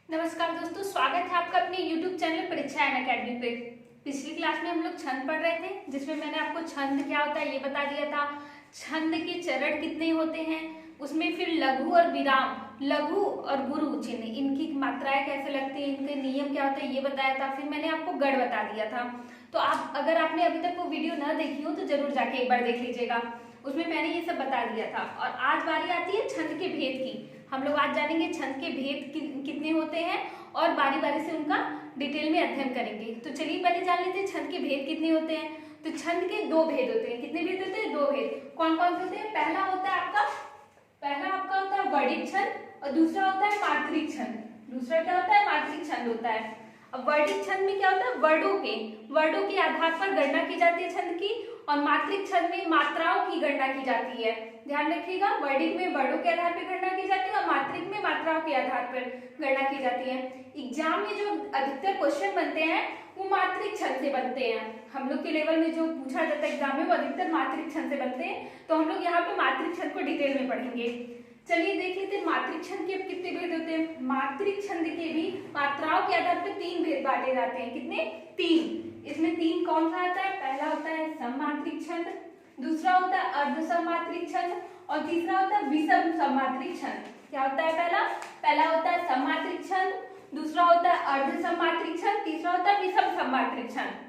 नमस्कार दोस्तों, स्वागत है आपका अपने YouTube चैनल परीक्षा अकेडमी पे। पिछली क्लास में हम लोग छंद पढ़ रहे थे, जिसमें मैंने आपको छंद क्या होता है ये बता दिया था। छंद के चरण कितने होते हैं, उसमें फिर लघु और विराम, लघु और गुरु चिन्ह, इनकी मात्राएं कैसे लगती है, इनके नियम क्या होते हैं ये बताया था। फिर मैंने आपको गढ़ बता दिया था। तो आप अगर आपने अभी तक वो वीडियो न देखी हो तो जरूर जाके एक बार देख लीजिएगा, उसमें मैंने ये सब बता दिया था। और आज बारी आती है छंद के भेद की। हम लोग आज जानेंगे छंद के भेद कितने होते हैं और बारी बारी से उनका डिटेल में अध्ययन करेंगे। तो चलिए पहले जान लेते हैं छंद के भेद कितने होते हैं। तो छंद के दो भेद होते हैं। कितने भेद होते हैं? दो भेद। कौन कौन से होते हैं? पहला आपका होता है वर्णिक छंद और दूसरा होता है मात्रिक छंद। दूसरा क्या होता है? मात्रिक छंद होता है। अब वर्णिक छंद में क्या होता है? वर्डों के आधार पर गणना की जाती है छंद की, और मात्रिक छंद में मात्राओं की गणना की जाती है। ध्यान रखिएगा, वर्णिक में वर्डों के आधार पर गणना की जाती है और मात्रिक में मात्राओं के आधार पर गणना की जाती है। एग्जाम में जो अधिकतर क्वेश्चन बनते हैं वो मात्रिक छंद से बनते हैं। हम लोग के लेवल में जो पूछा जाता है एग्जाम में वो अधिकतर मात्रिक छंद से बनते हैं। तो हम लोग यहाँ पे मात्रिक छंद को डिटेल में पढ़ेंगे। चलिए देख लेते हैं मात्रिक छंद के कितने भेद होते हैं। मात्रिक छंद के भी मात्राओं के आधार पर तीन भेद बांटे जाते हैं। कितने? तीन। इसमें तीन कौन सा आता है? पहला होता है सममात्रिक छंद, दूसरा होता है अर्ध सममात्रिक छंद और तीसरा होता है विषम सममात्रिक छंद। क्या होता है? पहला होता है सममात्रिक छंद, दूसरा होता है अर्ध सममात्रिक छंद, तीसरा होता है विषम सममात्रिक छंद।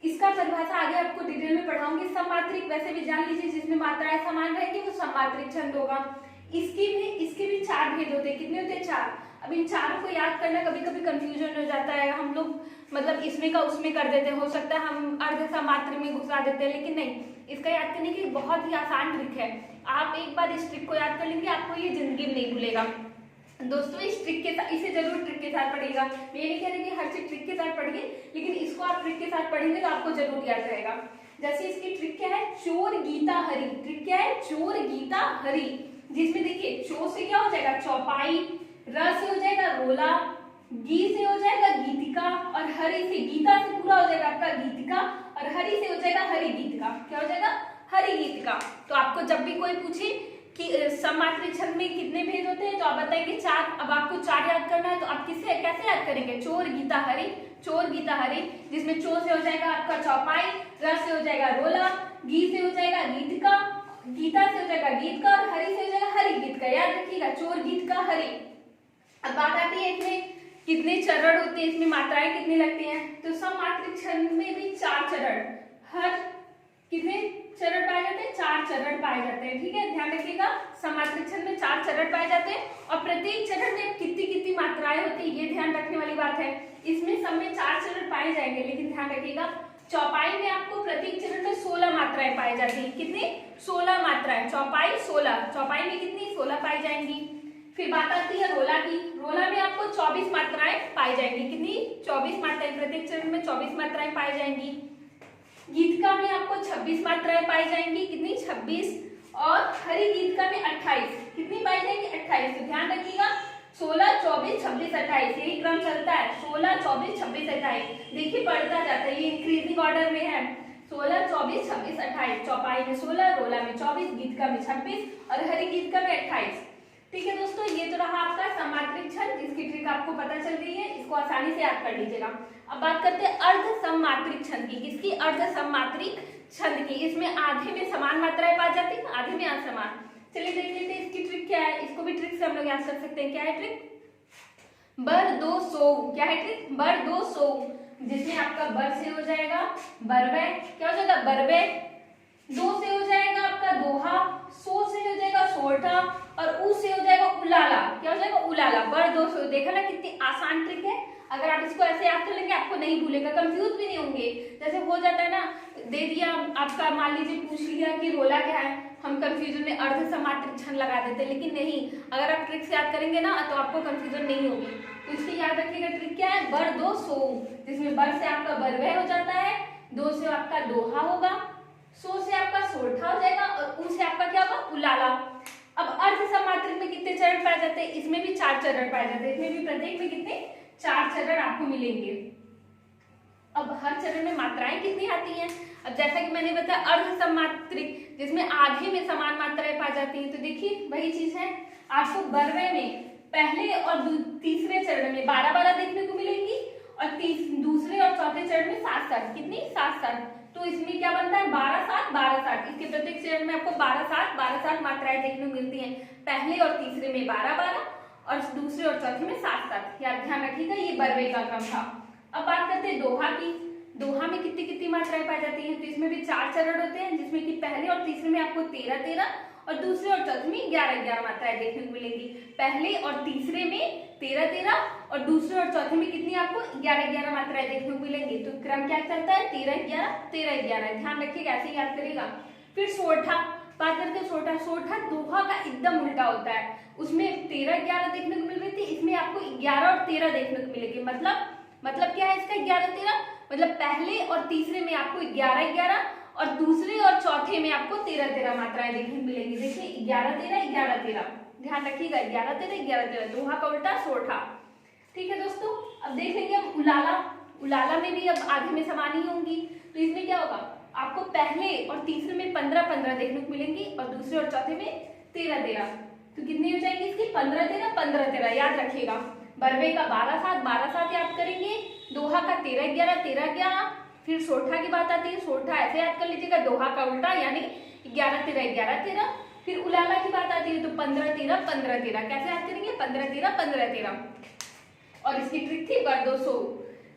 इसका परिभाषा आगे आपको डिटेल में पढ़ाऊंगी। सममात्रिक वैसे भी जान लीजिए, जिसमें मात्राएं समान रहेगी वो सममात्रिक छंद होगा। इसके भी चार भेद होते हैं। कितने होते हैं? चार। अब इन चारों को याद करना कभी कभी कंफ्यूजन हो जाता है। हम लोग मतलब इसमें का उसमें कर देते हैं, हो सकता है हम अर्ध समात्र में घुसा देते हैं, लेकिन नहीं, इसका याद करने की बहुत ही आसान ट्रिक है। आप एक बार इस ट्रिक को याद कर लेंगे, आपको ये जिंदगी में नहीं भूलेगा। दोस्तों इस ट्रिक के साथ, इसे जरूर ट्रिक के साथ पढ़िएगा। मैं ये नहीं कह रही कि हर चीज ट्रिक के साथ पढ़िए, लेकिन इसको आप ट्रिक के साथ पढ़ेंगे तो आपको जरूर याद रहेगा। जैसे इसकी ट्रिक क्या है? चोर गीता हरी। ट्रिक क्या है? चोर गीता हरी। जिसमें देखिए चो से क्या हो जाएगा? चौपाई, र से हो जाएगा रोला, गी से हो जाएगा गीतिका और हरि से, गीता से पूरा हो जाएगा आपका गीतिका और हरि से हो जाएगा हरि गीतिका। क्या हो जाएगा? हरि गीतिका। तो आपको जब भी कोई पूछे कि सममात्रिक छंद में कितने भेद होते हैं तो आप बताएंगे चार। अब आपको चार याद करना है तो आप किससे कैसे याद करेंगे? चोर गीता हरि, चोर गीता हरि, जिसमें चो से हो जाएगा आपका चौपाई, र से हो जाएगा रोला, गी से हो जाएगा गीतिका, गीता से हो जाएगा गीत का और हरि से हो जाएगा हरि गीत का। याद रखिएगा, चोर गीत का हरि। अब बात आती है इसमें कितने चरण होते हैं, इसमें मात्राएं कितनी लगती हैं। तो सममात्रिक छंद में भी चार चरण, हर कितने चरण पाए जाते हैं? चार चरण पाए जाते हैं। ठीक है, ध्यान रखिएगा, सममात्रिक छंद में चार चरण पाए जाते हैं और प्रत्येक चरण में कितनी कितनी मात्राएं होती है ये ध्यान रखने वाली बात है। इसमें सब में चार चरण पाए जाएंगे, लेकिन ध्यान रखिएगा चौपाई में आपको प्रत्येक चरण में 16 मात्राएं पाई जाती है। कितनी? 16 मात्राएं। चौपाई 16, चौपाई में कितनी? 16 पाई जाएंगी। फिर बात आती है रोला की। रोला में आपको 24 मात्राएं पाई जाएंगी। कितनी? 24 मात्राएं। प्रत्येक चरण में 24 मात्राएं पाई जाएंगी। गीतका में आपको 26 मात्राएं पाई जाएंगी। कितनी? 26। और हरि गीतका में 28। कितनी पाई जाएंगी? 28। तो ध्यान रखिएगा 16, 24, 26, 28 यही क्रम चलता है। 16, 24, 26, 28 देखिए बढ़ता जाता है, ये इंक्रीजिंग ऑर्डर में है। 16, 24, 26, 28। चौपाई में 16, रोला में 24, गीतका में 26 और हरि गीतका में 28। ठीक है दोस्तों, ये तो रहा आपका सममात्रिक छंद, जिसकी ट्रिक आपको पता चल गई है। इसको आसानी से याद कर लीजिएगा। अब बात करते हैं अर्ध सममात्रिक छंद की। किसकी? अर्ध सममात्रिक छंद की। इसमें आधे में समान मात्राएं पाई जाती है, आधे में असमान। चलिए देख लेते हैं इसकी ट्रिक क्या है। इसको भी ट्रिक से हम लोग याद कर सकते हैं। क्या है ट्रिक? बर दो सो। क्या है ट्रिक? बर दो सो, जिसमें आपका बर से हो जाएगा बरवे। क्या हो जाएगा? बरवे। दो से हो जाएगा आपका दोहा, सो से हो जाएगा सोरठा और उ से हो जाएगा उलाला। क्या हो जाएगा? उलाला। बर दो सो। देखा ना कितनी आसान ट्रिक है। अगर आप इसको ऐसे याद कर लेंगे आपको नहीं भूलेगा, कंफ्यूज भी नहीं होंगे। जैसे हो जाता है ना, दे दिया आपका, मान लीजिए पूछ लिया कि रोला क्या है, हम कंफ्यूजन में अर्ध सममात्रिक छंद लगा देते हैं, लेकिन नहीं, अगर आप ट्रिक से याद करेंगे ना तो आपको कंफ्यूजन नहीं होगी। तो इसलिए याद रखिएगा ट्रिक क्या है? बर दो सो, जिसमें बर से आपका बरवे हो जाता है, दो से आपका दोहा होगा, सो से आपका सोरठा हो जाएगा और उ से आपका क्या होगा? उलाला। अब अर्ध सममात्रिक में कितने चरण पाए जाते हैं? इसमें भी चार चरण पाए जाते हैं। इसमें भी प्रत्येक में कितने? चार चरण आपको मिलेंगे। अब हर चरण में मात्राएं कितनी आती हैं? अब जैसा कि मैंने बताया अर्ध सममात्रिक, जिसमें आधे में समान मात्राएं पाई जाती हैं। तो देखिए वही चीज है, आपको बरवे में पहले और तीसरे चरण में 12-12 देखने को मिलेंगी और दूसरे और चौथे चरण में 7-7। कितनी? 7-7। तो इसमें क्या बनता है? 12-7 12-7। इसके प्रत्येक चरण में आपको 12-7 मात्राएं देखने को मिलती हैं। पहले और तीसरे में 12-12 और दूसरे और चौथे में 7-7। याद ध्यान रखिएगा, ये बर्वे का क्रम था। अब बात करते हैं दोहा की। दोहा में कितनी कितनी मात्राएं पाई जाती हैं? तो इसमें भी 4 चरण होते हैं, जिसमें कि पहले और तीसरे में आपको 13-13 और दूसरे और चौथे में 11-11 मात्राएं देखने को मिलेंगी। पहले और तीसरे में 13-13 और दूसरे और चौथे में कितनी आपको 11-11 मात्राएं देखने को मिलेंगी। तो क्रम क्या चलता है? 13-11 13-11। ध्यान रखिएगा, ऐसे याद करिएगा। फिर सोठा, बात करते हैं सोठा। सोठा दोहा का एकदम उल्टा होता है। उसमें 13-11 देखने को मिल रही थी, इसमें आपको 11 और 13 देखने को मिलेगी। मतलब क्या है इसका? 11-13 मतलब पहले और तीसरे में आपको 11-11 और दूसरे और चौथे में आपको 13-13 मात्राएं देखने को मिलेंगी। देखिए 11-13 11-13। ध्यान रखिएगा, 11-13 11-13 दोहा का उल्टा सोठा। ठीक है दोस्तों, अब देख लेंगे हम उलाला। उलाला में भी अब आधे में समान ही होंगी। तो इसमें क्या होगा? आपको पहले और तीसरे में 15-15 देखने को मिलेंगी और दूसरे और चौथे में 13-13। तो कितनी हो जाएगी इसकी? 15-13 15-13। याद रखिएगा। बर्वे का 12-7 याद करेंगे। दोहा का 13-11 13-11। फिर सोठा की बात आती है। सोठा ऐसे याद कर लीजिएगा, दोहा का उल्टा यानी 11-13 11-13। फिर उलाला की बात आती है तो 15-13 15-13। कैसे याद करेंगे? 15-13 15-13। और इसकी ट्रिक थी बरदोसो।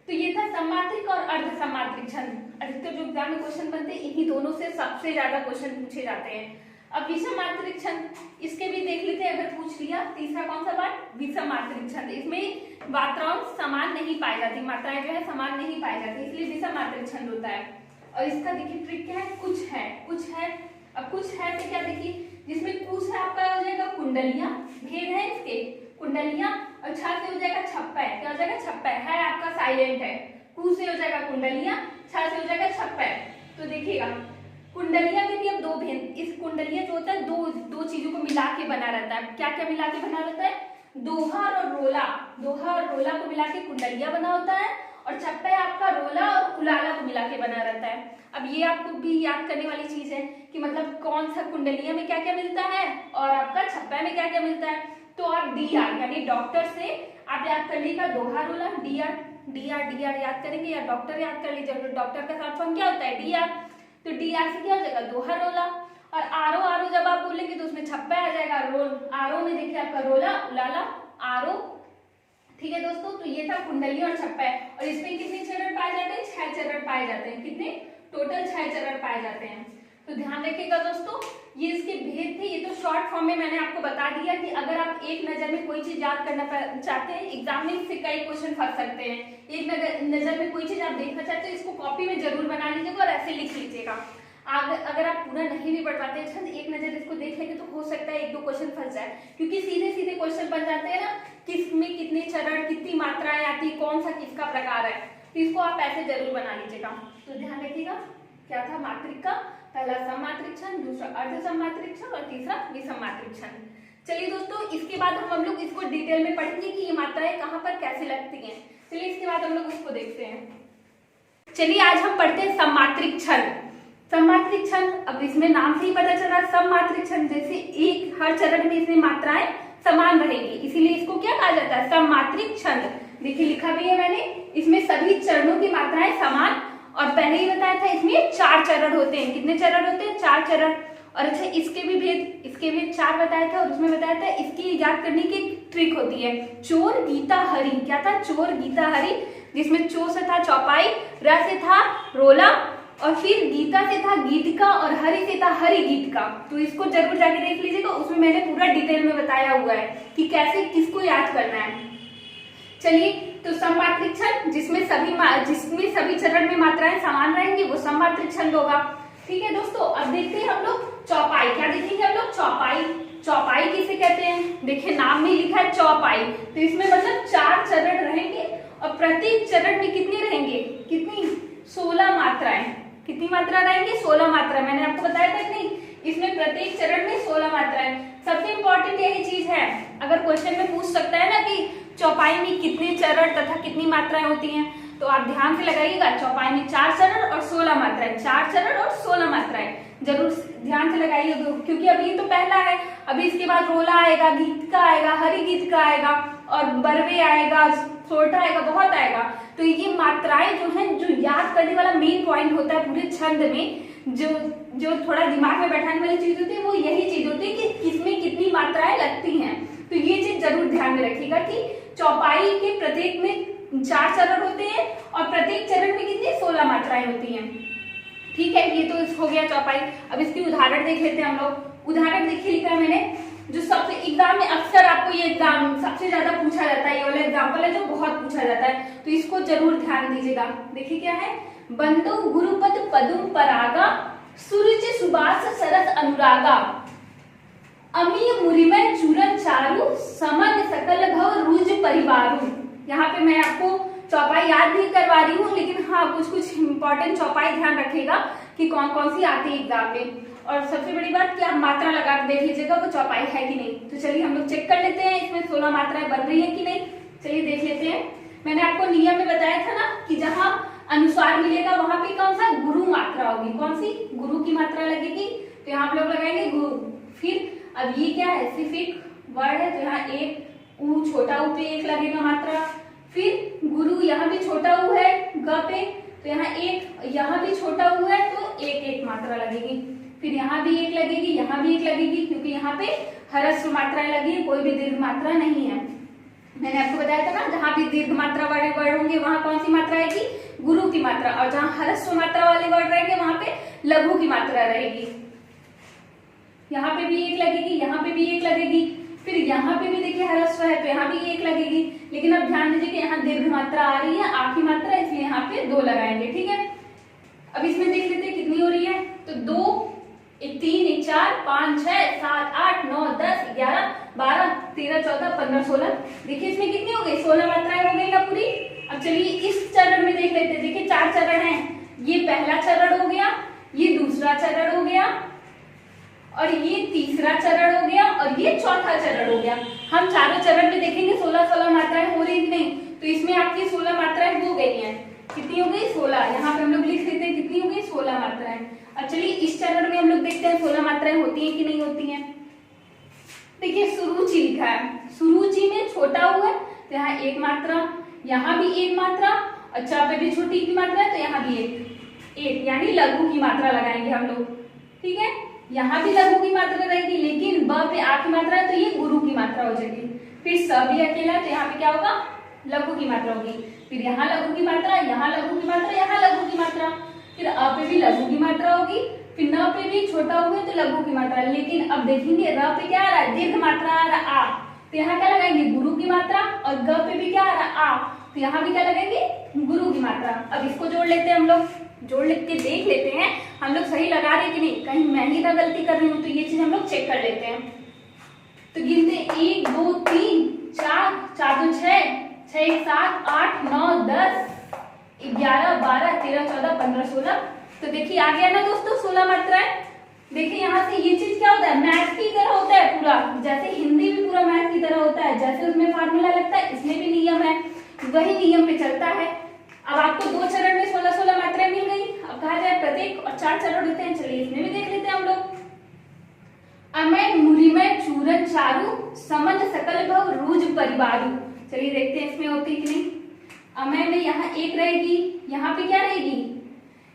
तो ये था सम्मात्रिक और अर्ध सम्मात्रिक छंद। अधिकतर जो एग्जाम में क्वेश्चन बनते हैं इन्हीं दोनों से सबसे ज्यादा क्वेश्चन पूछे जाते हैं। अब विषम मात्रिक छंद, इसके भी देख लेते हैं अगर पूछ लिया। तीसरा कौन सा पार्ट? विषम मात्रिक छंद। इसमें मात्राएं समान नहीं पाई जाती, मात्राएं जो है समान नहीं पाई जाती, इसलिए विषम मात्रिक छंद होता है। और इसका देखिए ट्रिक क्या है? कुछ है। अब कुछ है तो क्या देखिए, जिसमें कुछ है आपका हो जाएगा कुंडलियां, भेद है इसके कुंडलियां, और छा से हो जाएगा छप्पा है। क्या हो जाएगा? छप्पा है आपका साइलेंट है। कु से हो जाएगा कुंडलियां, छा से हो जाएगा छप्पा है। तो देखिएगा कुंडलियां में भी अब दो भेद। इस कुंडलियां जो होता है दो चीजों को मिला के बना रहता है। क्या क्या मिला के बना रहता है? दोहा और रोला। दोहा और रोला को मिला के कुंडलियां बना होता है और छप्पा है आपका रोला और उलाला को मिला के बना रहता है। अब ये आपको भी याद करने वाली चीज है कि मतलब कौन सा कुंडलियां में क्या क्या मिलता है और आपका छप्पा में क्या क्या मिलता है। तो आप डीआर यानी डॉक्टर से आप याद कर लीजिएगा दोहा रोला, डीआर याद करेंगे या डॉक्टर याद कर लीजिए। डॉक्टर का शॉर्ट फॉर्म क्या होता है? डीआर। तो डीआर से क्या हो जाएगा? दोहा रोला। और आरो जब आप बोलेंगे तो उसमें छप्पा आ जाएगा रोल। आरो में देखिए आपका रोला उलाला आरो। ठीक है दोस्तों, तो ये था कुंडली और छप्पा। और इसमें कितने चरण पाए जाते हैं? 6 चरण पाए जाते हैं। कितने? टोटल 6 चरण पाए जाते हैं। तो ध्यान रखिएगा दोस्तों, ये इसके भेद थे। ये तो शॉर्ट फॉर्म में मैंने आपको बता दिया कि अगर आप एक नजर में कोई चीज याद करना चाहते हैं, एग्जाम में इससे कई क्वेश्चन फंस सकते हैं। एक नजर में कोई चीज आप देखना चाहते हैं, इसको कॉपी में जरूर बना लीजिएगा और ऐसे लिख लीजिएगा। अगर आप पूरा नहीं भी पढ़ पाते हैं, एक नजर इसको देख लेंगे तो हो सकता है 1-2 क्वेश्चन फंस जाए, क्योंकि सीधे सीधे क्वेश्चन बन जाते हैं ना, किसमें कितने चरण, कितनी मात्राएं आती, कौन सा किसका प्रकार है। तो इसको आप ऐसे जरूर बना लीजिएगा। तो ध्यान रखिएगा, क्या था मात्रिक का? पहला सममात्रिक छंद, दूसरा अर्ध सममात्रिक छंद और तीसरा विषम मात्रिक छंद। चलिए दोस्तों, इसके बाद हम लोग इसको डिटेल में पढ़ेंगे कि ये मात्राएं कहाँ पर कैसे लगती हैं। चलिए इसके बाद हम लोग उसको देखते हैं। चलिए आज हम पढ़ते हैं सममात्रिक छंद। सममात्रिक छंद, अब इसमें नाम से ही पता चल रहा है सममात्रिक छंद, जैसे एक हर चरण में इसमें मात्राएं समान रहेगी, इसीलिए इसको क्या कहा जाता है? सममात्रिक छंद। देखिए लिखा भी है मैंने, इसमें सभी चरणों की मात्राएं समान, और पहले ही बताया था इसमें 4 चरण होते हैं। कितने चरण होते हैं? 4 चरण। और अच्छा इसके भी 4 बताया था, और उसमें बताया था इसकी याद करने की ट्रिक होती है चोर गीता हरि। क्या था? चोर गीता हरि, जिसमें चो से था चौपाई, र से था रोला, और फिर गीता से था गीतिका, और हरि से था हरि गीतिका। तो इसको जरूर जाके देख लीजिएगा, उसमें मैंने पूरा डिटेल में बताया हुआ है कि कैसे किसको याद करना है। चलिए, तो सममात्रिक छंद जिसमें सभी चरण में मात्राएं समान रहेंगी, वो सममात्रिक छंद होगा। ठीक है दोस्तों, अब देखते हैं हम लोग चौपाई। क्या देखेंगे हम लोग? चौपाई। चौपाई किसे कहते हैं? देखिए नाम में लिखा है चौपाई, तो इसमें मतलब 4 चरण रहेंगे, और प्रत्येक चरण में कितने रहेंगे? कितनी? 16 मात्राएं। कितनी मात्रा रहेंगी? 16 मात्रा। मैंने आपको बताया था कि नहीं, इसमें प्रत्येक चरण में 16 मात्राएं। सबसे इंपॉर्टेंट यही चीज है, अगर क्वेश्चन में पूछ सकता है ना कि चौपाई में कितने चरण तथा कितनी मात्राएं होती हैं, तो आप ध्यान से लगाइएगा। चौपाई में 4 चरण और 16 मात्राएं, 4 चरण और 16 मात्राएं। जरूर ध्यान से लगाइए क्योंकि अभी तो पहला है, अभी इसके बाद रोला आएगा, गीत का आएगा, हरि गीत का आएगा और बरवे आएगा, सोटा आएगा, बहुत आएगा। तो ये मात्राएं जो हैं, जो याद करने वाला मेन पॉइंट होता है पूरे छंद में, जो थोड़ा दिमाग में बैठाने वाली चीज होती है, वो यही चीज होती है कि किसमें कितनी मात्राएं लगती हैं। तो ये चीज जरूर ध्यान में रखिएगा कि चौपाई के प्रत्येक में 4 चरण होते हैं और प्रत्येक चरण में कितनी 16 मात्राएं होती हैं। ठीक है, ये तो हो गया चौपाई। अब इसकी उदाहरण देख लेते हैं हम लोग। उदाहरण देखिए लिखा है मैंने, जो सबसे एग्जाम में अक्सर आपको ये एग्जाम सबसे ज्यादा पूछा जाता है, ये वाला एग्जाम्पल है जो बहुत पूछा जाता है, तो इसको जरूर ध्यान दीजिएगा। देखिए क्या है, बंदो गुरुपद पदुम परागा, सुरुचि सुबास सरस अनुरागा, अमीय मुरिमय चूरन चारु, समन सकल भव रूज परिवारु। यहाँ पे मैं आपको चौपाई याद नहीं करवा रही हूँ, लेकिन हाँ कुछ इंपॉर्टेंट चौपाई ध्यान रखिएगा कि कौन कौन सी आती है एग्जाम में। और सबसे बड़ी बात कि आप मात्रा लगा के देख लीजिएगा वो चौपाई है कि नहीं। तो चलिए हम लोग चेक कर लेते हैं इसमें 16 मात्राएं बन रही है कि नहीं। चलिए देख लेते हैं। मैंने आपको नियम में बताया था ना कि जहां अनुस्वार मिलेगा वहां पे कौन सा गुरु मात्रा होगी, कौन सी गुरु की मात्रा लगेगी, तो यहाँ आप लोग लगाएंगे गुरु। फिर अब ये क्या है, सिफिक वर्ड है, तो यहाँ एक ऊ, छोटा ऊ पे 1 लगेगा मात्रा। फिर गुरु, यहाँ भी छोटा ऊ है ग पे, तो यहाँ 1, यहाँ भी छोटा ऊ है तो 1 मात्रा लगेगी। फिर यहाँ भी 1 लगेगी, यहाँ भी 1 लगेगी, क्योंकि यहाँ पे ह्रस्व मात्राएं लगी है, कोई भी दीर्घ मात्रा नहीं है। मैंने आपको बताया था ना, जहां भी दीर्घ मात्रा वाले वर्ड होंगे वहां कौन सी मात्रा आएगी, गुरु की मात्रा, और जहां ह्रस्व मात्रा वाले वर्ड रहेंगे वहां पे लघु की मात्रा रहेगी। यहाँ पे भी 1 लगेगी, यहाँ पे भी 1 लगेगी। फिर यहाँ पे भी देखिए ह्रस्व है तो यहाँ भी 1 लगेगी, लेकिन अब ध्यान दीजिए कि यहाँ दीर्घ मात्रा आ रही है, आखिरी मात्रा, इसलिए यहाँ पे 2 लगाएंगे। ठीक है, अब इसमें देख लेते हैं कितनी हो रही है। तो 2, 1, 3, 1, 4, 5, 6, 7, 8, 9, 10, 11, 12, 13, 14, 15, 16। देखिए इसमें कितनी हो गई, 16 मात्राएं हो गई ना पूरी। अब चलिए इस चरण में देख लेते हैं। देखिए 4 चरण हैं, ये पहला चरण हो गया, ये दूसरा चरण हो गया, और ये तीसरा चरण हो गया, और ये चौथा चरण हो गया। हम चारों चरण में देखेंगे 16 मात्राएं हो रही कि नहीं। तो इसमें आपकी 16 मात्राएं हो गई हैं। कितनी हो गई, 16। यहाँ पे हम लोग लिख लेते हैं कितनी हो गई, 16 मात्राएं। अब चलिए इस चरण में हम लोग देखते हैं 16 मात्राएं होती हैं कि नहीं होती हैं। देखिए सुरुचि लिखा है, सुरुचि में छोटा हुआ है तो यहाँ 1 मात्रा, यहाँ भी 1 मात्रा, अच्छा पे भी छोटी की मात्रा है तो यहाँ भी 1, यानी लघु की मात्रा लगाएंगे हम लोग। ठीक है, यहाँ भी लघु की मात्रा रहेगी, लेकिन ब पे आ की मात्रा है तो ये गुरु की मात्रा हो जाएगी। फिर स भी अकेला है तो यहाँ पे क्या होगा, लघु की मात्रा होगी। फिर यहाँ लघु की मात्रा, यहाँ लघु की मात्रा, यहाँ लघु की मात्रा। फिर अ पे भी लघु की मात्रा होगी, फिर न पे भी छोटा हुआ तो लघु की मात्रा। लेकिन अब देखेंगे र पे क्या आ रहा है, दीर्घ मात्रा आ रहा है आ, तो यहाँ क्या लगाएंगे, गुरु की मात्रा। और ग पे भी क्या आ रहा है आ, तो यहाँ भी क्या लगाएंगे, गुरु की मात्रा। अब इसको जोड़ लेते हैं हम लोग, जोड़ के देख लेते हैं हम लोग सही लगा रहे कि नहीं, कहीं मैं ही ना गलती कर रही हूँ। तो ये चीज हम लोग चेक कर लेते हैं। तो गिनते 1, 2, 3, 4, 4, 2, 6, 7, 8, 9, 10, 11, 12, 13, 14, 15, 16। तो देखिए आ गया ना दोस्तों 16 मात्राएं। देखिए यहाँ से ये चीज क्या होता है, मैथ की तरह होता है पूरा, जैसे हिंदी भी पूरा मैथ की तरह होता है, जैसे उसमें फार्मूला लगता है इसमें भी नियम है, वही नियम पे चलता है। अब आपको 2 चरण में 16 मात्राएं मिल गई। अब कहा जाए प्रत्येक और 4 चरण होते हैं, चलिए इसमें भी देख लेते हैं हम लोग। अमय मुरिमय चूरन चारु, समंत सकल भव रूज परिवारु। चलिए देखते हैं इसमें होती कि नहीं। अमय में यहाँ 1 रहेगी, यहाँ पे क्या रहेगी,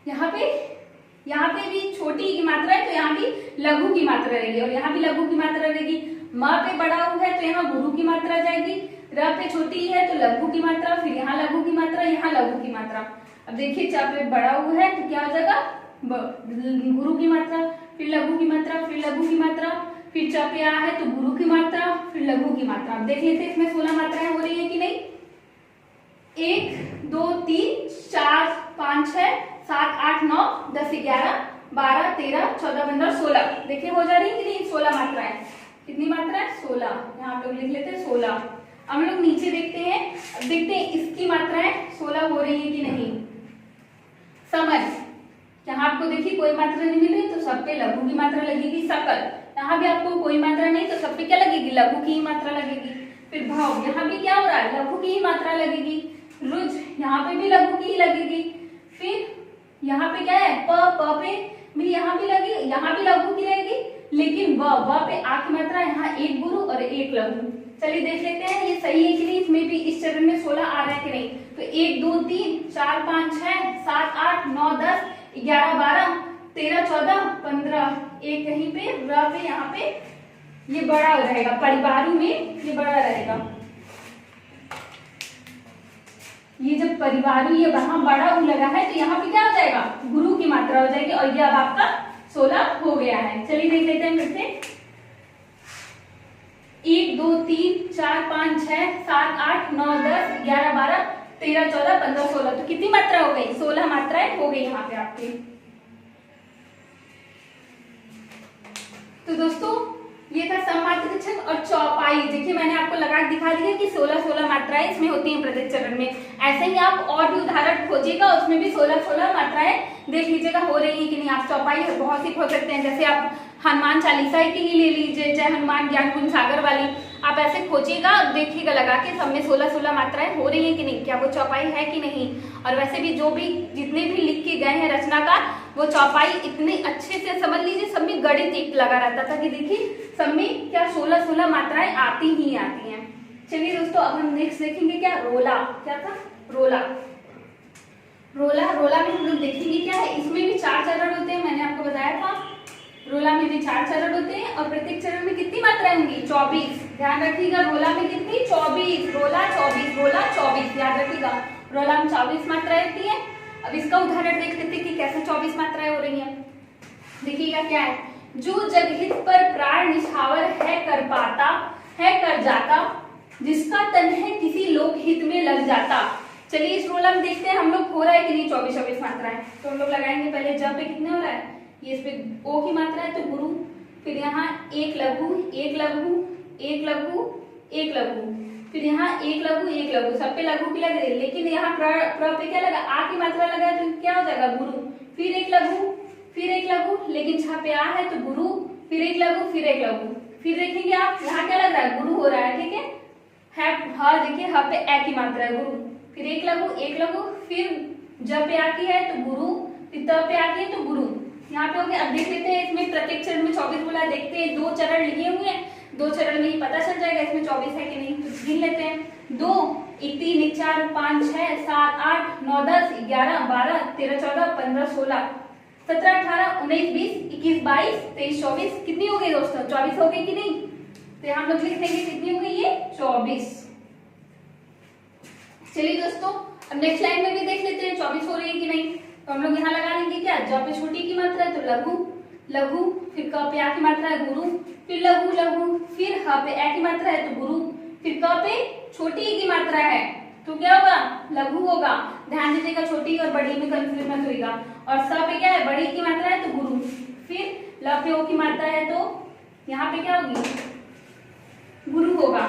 यहाँ पे भी छोटी की मात्रा है तो यहाँ भी लघु की मात्रा रहेगी, और यहाँ भी लघु की मात्रा रहेगी। म पे बड़ा ऊ है तो यहाँ गुरु की मात्रा जाएगी, र पे छोटी है तो लघु की मात्रा, फिर यहाँ लघु की मात्रा, यहाँ लघु की मात्रा। अब देखिए च पे बड़ा ऊ है तो क्या हो जाएगा, गुरु की मात्रा, फिर लघु की मात्रा, फिर लघु की मात्रा, फिर च पे आ है तो गुरु की मात्रा, फिर लघु की मात्रा। अब देख लेते हैं इसमें 16 मात्राएं हो रही है कि नहीं। 1, 2, 3, 4, 5, 6, 7, 8, 9, 10, 11, 12, 13, 14, 15, 16। देखिए हो जा रही है कि नहीं 16 मात्राएं। कितनी मात्रा है, 16। यहाँ आप लोग लिख लेते हैं 16। अब हम लोग नीचे देखते हैं, अब देखते हैं इसकी मात्राएं 16 हो रही है कि नहीं। समझ, यहाँ आपको देखिए कोई मात्रा नहीं मिल रही तो सब पे लघु की मात्रा लगेगी। सकल, यहाँ भी आपको कोई मात्रा नहीं तो सब पे क्या लगेगी, लघु की ही मात्रा लगेगी। फिर भाव, यहाँ भी क्या हो रहा है, लघु की ही मात्रा लगेगी। रुज, यहाँ पे भी लघु की ही लगेगी। फिर यहाँ पे क्या है, प पे भी यहाँ भी लगी, यहाँ भी लघु की रहेगी, लेकिन व पे आ की मात्रा यहाँ एक गुरु और एक लघु। चलिए देख लेते हैं ये सही है कि नहीं, इसमें भी इस चरण में 16 आ रहा है कि नहीं। तो 1 2 3 4 5 6 7 8 9 10 11 12 13 14 15, एक यहीं पे र पे यहाँ पे ये बड़ा रहेगा, परिवारों में ये बड़ा रहेगा। ये जब परिवारों ये वहां बड़ा उ लगा है तो यहाँ पे क्या हो जाएगा, गुरु की मात्रा हो जाएगी, और ये अब आपका 16 हो गया है। चलिए देख लेते हैं फिर से। 1 2 3 4 5 6 7 8 9 10 11 12 13 14 15 16, तो कितनी मात्रा हो गई, 16 मात्राएं हो गई यहाँ पे आपकी। तो दोस्तों ये था सममात्रिक छंद और चौपाई। देखिए मैंने आपको लगा दिखा दिया कि 16 मात्राएं इसमें होती हैं प्रत्येक चरण में। ऐसे ही आप और भी उदाहरण खोजिएगा, उसमें भी 16 मात्राएं देख लीजिएगा हो रही है कि नहीं। आप चौपाई बहुत सी खोज सकते हैं, जैसे आप हनुमान चालीसा की ही ले लीजिए, चाहे हनुमान ज्ञान गुण सागर वाली, आप ऐसे खोजिएगा, देखिएगा लगा के सब में 16 मात्राएं हो रही है कि नहीं, क्या वो चौपाई है कि नहीं। और वैसे भी जो भी जितने भी लिख के गए हैं रचनाकार, वो चौपाई इतने अच्छे से समझ लीजिए, सब में गणित एक लगा रहता था कि देखिए सब में क्या 16 मात्राएं आती ही आती हैं। चलिए दोस्तों अब हम नेक्स्ट देखेंगे क्या, रोला। क्या था, रोला। रोला में हम लोग देखेंगे क्या है, इसमें भी 4 चरण होते हैं, मैंने आपको बताया था। रोला में भी 4 चरण होते हैं और प्रत्येक चरण में कितनी मात्राएं होंगी, 24। ध्यान रखिएगा, रोला में कितनी, 24। रोला 24, रोला 24, याद रखिएगा। रोला में 24 मात्राएं होती है। अब इसका उदाहरण देख लेते हैं कि कैसे 24 मात्राएं हो रही हैं। देखिएगा क्या है, जो जगहित पर प्राण निछावर है कर पाता, है कर जाता, जिसका तन है किसी लोक हित में लग जाता। चलिए इस रोला में देखते हैं हम लोग हो रहा है कि नहीं 24 मात्राएं। तो हम लोग लगाएंगे पहले जब पे कितने हो रहा है, ये इस पे ओ की मात्रा है तो गुरु, फिर यहाँ एक लघु एक लघु एक लघु एक लघु, फिर यहाँ एक लघु एक लघु, सब पे लघु की लग रही है, लेकिन यहाँ प्र पे क्या लगा, आ की मात्रा लगा है तो क्या हो जाएगा गुरु, फिर एक लघु फिर एक लघु, लेकिन छह पे आ है तो गुरु, फिर एक लघु फिर एक लघु। फिर देखेंगे आप यहाँ क्या लग रहा है, गुरु हो रहा है, ठीक है। ह देखिए ह पे ए की मात्रा है गुरु, फिर एक लघु, फिर जब पे आ की है तो गुरु, फिर त पे आ की है तो गुरु। यहाँ पे हो गया। अब देख लेते हैं इसमें प्रत्येक चरण में 24 बोला है, देखते हैं 2 चरण लिए हुए हैं, 2 चरण में ही पता चल जाएगा इसमें 24 है कि नहीं। तो गिन लेते हैं, 2 1 3 1 4 5 6 7 8 9 10 11 12 13 14 15 16 17 18 19 20 21 22 23 24, कितनी हो गई दोस्तों, 24 हो गई कि नहीं। तो हम लोग लिख देंगे कितनी हो गई ये, 24। चलिए दोस्तों अब नेक्स्ट लाइन में भी देख लेते हैं 24 हो रही है कि नहीं। तो हम लोग यहाँ लगा लेंगे क्या, जब पे छोटी की मात्रा है तो लघु लघु, फिर क पे आ की मात्रा है गुरु, फिर लघु लघु, फिर ह पे ए की मात्रा है तो गुरु, फिर क पे छोटी की मात्रा है तो क्या होगा, लघु होगा। ध्यान दीजिएगा छोटी और बड़ी में कंफ्यूज मत होइएगा। और स पे क्या है, बड़ी की मात्रा है तो गुरु, फिर ल पे ओ की मात्रा है तो यहाँ पे क्या होगी, गुरु होगा।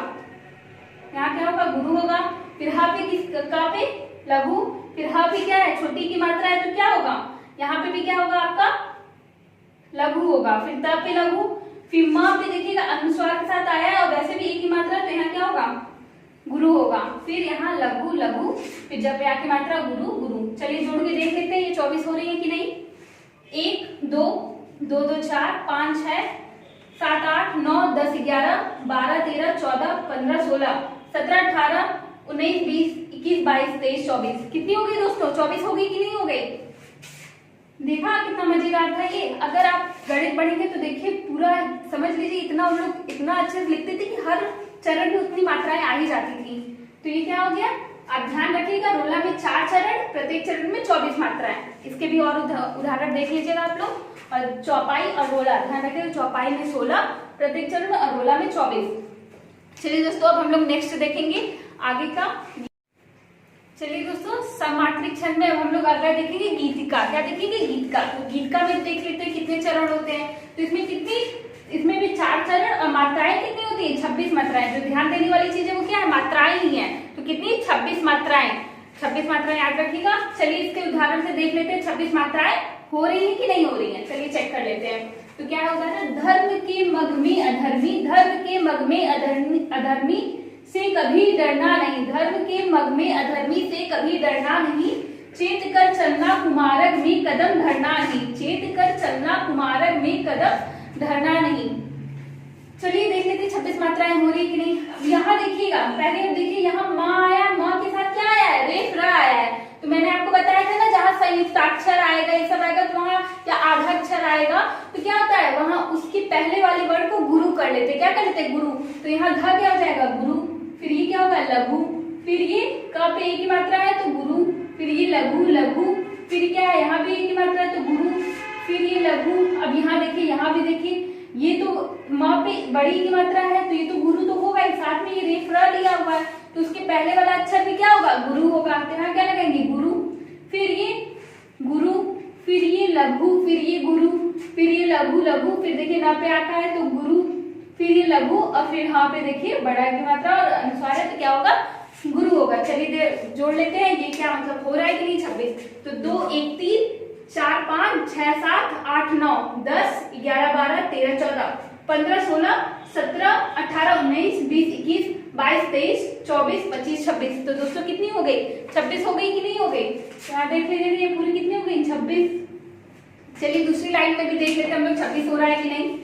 यहाँ क्या होगा, गुरु होगा। फिर ह पे किस, क पे लघु, फिर ह पे क्या है, छोटी की मात्रा है तो क्या होगा, यहाँ पे भी क्या होगा आपका, लघु होगा। फिर त पे लघु, फिर म पे देखिएगा अनुस्वार के साथ आया है और वैसे भी एक ही मात्रा, तो यहाँ क्या होगा, गुरु होगा। फिर यहाँ लघु लघु, फिर जब पे आ की मात्रा गुरु गुरु। चलिए जोड़ के देख लेते हैं ये 24 हो रही है कि नहीं। 1 2 2 2 4 5 6 7 8 9 10 11 12 13 14 15 16 17 18 19 20 21 22 23 24, कितनी हो गई दोस्तों, 24 हो गई कि नहीं हो गई। देखा कितना मजेदार था ये। अगर आप गणित पढ़ेंगे तो देखिए पूरा समझ लीजिए, इतना हम लोग इतना अच्छे से लिखते थे कि हर चरण में उतनी मात्राएं आ ही जाती थी। तो ये क्या हो गया, आप ध्यान रखिएगा, रोला में 4 चरण, प्रत्येक चरण में 24 मात्राएं। इसके भी और उदाहरण देख लीजिएगा आप लोग। और चौपाई और रोला, ध्यान रखिएगा, चौपाई में 16 प्रत्येक चरण में और रोला में 24। चलिए दोस्तों अब हम लोग नेक्स्ट देखेंगे आगे का। चलिए दोस्तों सममात्रिक छंद में अब हम लोग आगे देखेंगे गीतिका। क्या देखेंगे, गीतिका। तो गीतिका में देख लेते हैं कितने चरण होते हैं। तो इसमें कितनी, इसमें भी 4 चरण और मात्राएं कितनी होती है, 26 मात्राएं। जो ध्यान देने वाली चीज है वो क्या है, मात्राएं ही है। तो कितनी, 26 मात्राएं। 26 मात्राएं याद रखिएगा। चलिए इसके उदाहरण से देख लेते हैं 26 मात्राएं हो रही है कि नहीं हो रही है। चलिए चेक कर लेते हैं। तो क्या होता है, धर्म के मग में अधर्मी, धर्म के मग में अधर्मी से कभी डरना नहीं, धर्म के मग में अधर्मी से कभी डरना नहीं, चेत कर चलना कुमारक में कदम धरना नहीं, चेत कर चलना कुमारक में कदम धरना नहीं। चलिए देख लेते 26 मात्राएं हो रही कि नहीं। अब यहाँ देखिएगा, पहले अब देखिए यहाँ माँ आया, माँ के साथ क्या आया है, रेफ र आया है। तो मैंने आपको बताया था ना, जहाँ संयुक्ताक्षर आएगा ये सब आएगा तो वहाँ या आधा अक्षर आएगा तो क्या होता है, वहाँ उसकी पहले वाले वर्ड को गुरु कर लेते, क्या कर लेते, गुरु। तो यहाँ ध क्या हो जाएगा, गुरु, फिर ये क्या होगा, लघु, फिर ये क पे एक ही मात्रा है तो गुरु, फिर ये लघु, लघु, फिर क्या है, यहाँ भी एक ही मात्रा है तो गुरु, फिर ये लघु। अब यहाँ देखिए, यहाँ भी देखिए, ये तो माँ पे बड़ी की मात्रा है तो ये तो गुरु तो होगा ही, साथ में ये रेफ र लिया हुआ है तो उसके पहले वाला अक्षर भी क्या होगा, गुरु होगा। तो यहाँ क्या लगाएंगे, गुरु, फिर ये गुरु, फिर ये लघु, फिर ये गुरु, फिर ये लघु, लघु, फिर देखिए ना पे आता है तो गुरु, फिर ये लघु, और फिर यहाँ पे देखिए बड़ा की मात्रा और अनुस्वार है तो क्या होगा, गुरु होगा। चलिए जोड़ लेते हैं, ये क्या मतलब हो रहा है कि नहीं। 26 तो 2 1 3 4 5 6 7 8 9 10 11 12 13 14 15 16 17 18 19 20 21 22 23 24 25 26। तो दोस्तों कितनी हो गई, 26 हो गई कि नहीं हो गई। यहाँ देख लीजिए ये पूरी कितनी हो गई, 26। चलिए दूसरी लाइन में भी देख लेते हैं हम लोग 26 हो रहा है कि नहीं।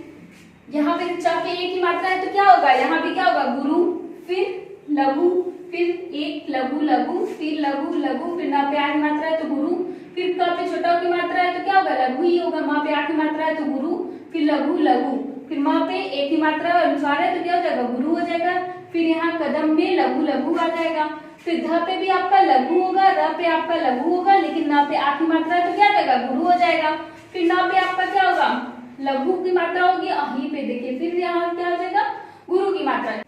यहाँ पे च पे एक ही मात्रा है तो क्या होगा, यहाँ पे क्या होगा, गुरु, फिर लघु, फिर एक लघु, लघु, फिर लघु, लघु, फिर ना पे आठ मात्रा है तो गुरु, फिर क पे छोटा की मात्रा है तो क्या होगा, लघु ही होगा। माँ पे आठ की मात्रा है तो गुरु, फिर लघु, लघु, फिर माँ पे एक ही मात्रा अनुसार है तो क्या हो जाएगा, गुरु हो जाएगा। फिर यहाँ कदम में लघु, लघु आ जाएगा। फिर ध पे भी आपका लघु होगा, र पे आपका लघु होगा, लेकिन ना पे आठ की मात्रा है तो क्या जाएगा, गुरु हो जाएगा। फिर ना पे आपका क्या होगा, लघु की मात्रा होगी, यहीं पे देखिए फिर यहाँ क्या हो जाएगा, गुरु की मात्रा।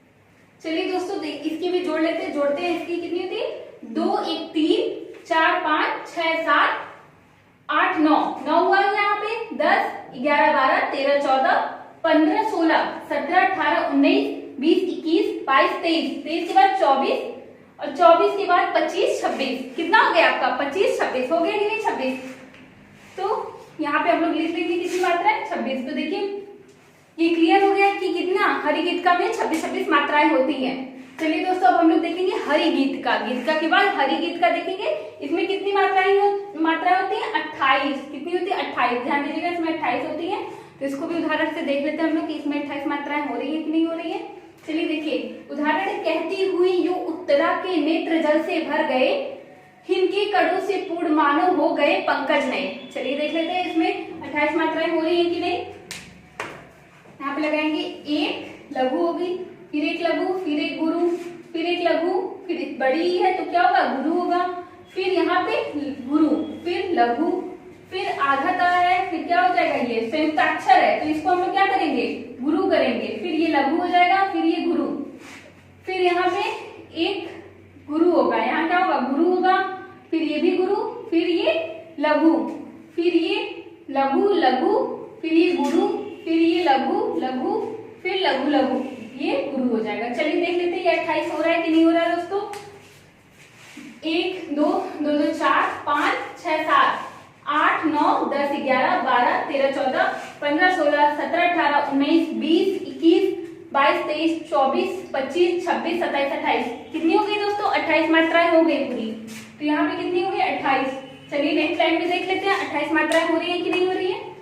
चलिए दोस्तों इसकी भी जोड़ लेते हैं, जोड़ते हैं। इसकी कितनी होती, 2 1 3 4 5 6 7 8 9 9 हुआ यहाँ पे, 10 11 12 13 14 15 16 17 18 19 20 21 22 23 23 के बाद 24 और 24 के बाद 25 26। कितना हो गया आपका, 25 26 हो गया कि नहीं, 26। तो यहाँ पे हम लोग लिख लेंगे कितनी मात्रा है, 26। तो देखिए ये क्लियर हो गया कि कितना हरि गीतका में 26 मात्राएं होती हैं। चलिए दोस्तों अब हम लोग देखेंगे हरि गीतका। गीतका के बाद हरि गीतका देखेंगे। इसमें कितनी मात्राएं होती हैं, 28। कितनी होती है, 28। ध्यान दीजिएगा इसमें 28 होती है। तो इसको भी उदाहरण से देख लेते हैं हम लोग कि इसमें 28 मात्राएं हो रही है कि नहीं हो रही है। चलिए देखिए उदाहरण, कहती हुई यो उत्तरा के नेत्र जल से भर गए, हिनके कड़ों से पूर्ण मानो हो गए पंकज नए। चलिए देख लेते हैं इसमें 28 मात्राएं हो रही है कि नहीं। यहाँ पे लगाएंगे, एक लघु होगी, फिर एक लघु, फिर एक गुरु, फिर एक लघु, फिर बड़ी है तो क्या होगा, गुरु होगा। फिर यहाँ पे गुरु, फिर लघु, फिर आधा ता है, फिर क्या हो जाएगा, ये संयुक्ताक्षर है तो इसको हम लोग क्या करेंगे, गुरु करेंगे। फिर ये लघु हो जाएगा, फिर ये गुरु, फिर यहाँ पे एक गुरु होगा, यहाँ क्या होगा, गुरु होगा, फिर ये भी गुरु, फिर ये लघु, फिर ये लघु लघु, फिर ये गुरु, फिर ये लघु लघु, फिर लघु लघु, ये गुरु हो जाएगा। चलिए देख लेते हैं ये 28 हो रहा है कि नहीं हो रहा है दोस्तों। 1 2 2 2 4 5 6 7 8 9 10 11 12 13 14 15 16 17 18 19 20 21 22 23 24 25 26 27 28। कितनी हो गई दोस्तों, 28 मात्राएं हो गई पूरी। तो यहाँ पे कितनी हो गई, 28। चलिए नेक्स्ट लाइन में देख लेते हैं 28 मात्राएं हो रही है कि नहीं हो रही है।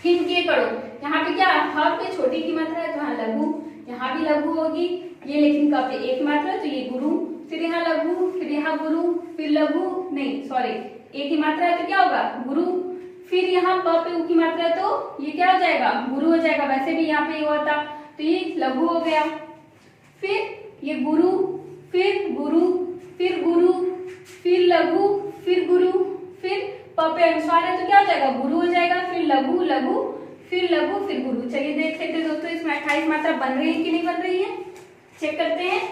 हिनके कड़ो, यहाँ पे क्या, ह पे छोटी की मात्रा है तो यहाँ लघु, यहाँ भी लघु होगी ये, लेकिन क पे एक मात्रा है तो ये गुरु, फिर यहाँ लघु, फिर यहाँ गुरु, फिर लघु नहीं सॉरी एक ही मात्रा है तो क्या होगा, गुरु। फिर यहाँ प पे उ की मात्रा है तो ये क्या हो जाएगा, गुरु हो जाएगा। वैसे भी यहाँ पे ये हुआ था तो ये लघु हो गया। फिर ये गुरु, फिर गुरु, फिर गुरु, फिर लघु, फिर गुरु, फिर प पे अनुस्वार है तो क्या हो जाएगा, गुरु हो जाएगा। फिर लघु लघु, फिर लघु, फिर गुरु। चलिए देख लेते हैं दोस्तों इसमें 28 मात्रा बन रही है कि नहीं बन रही है, चेक करते हैं।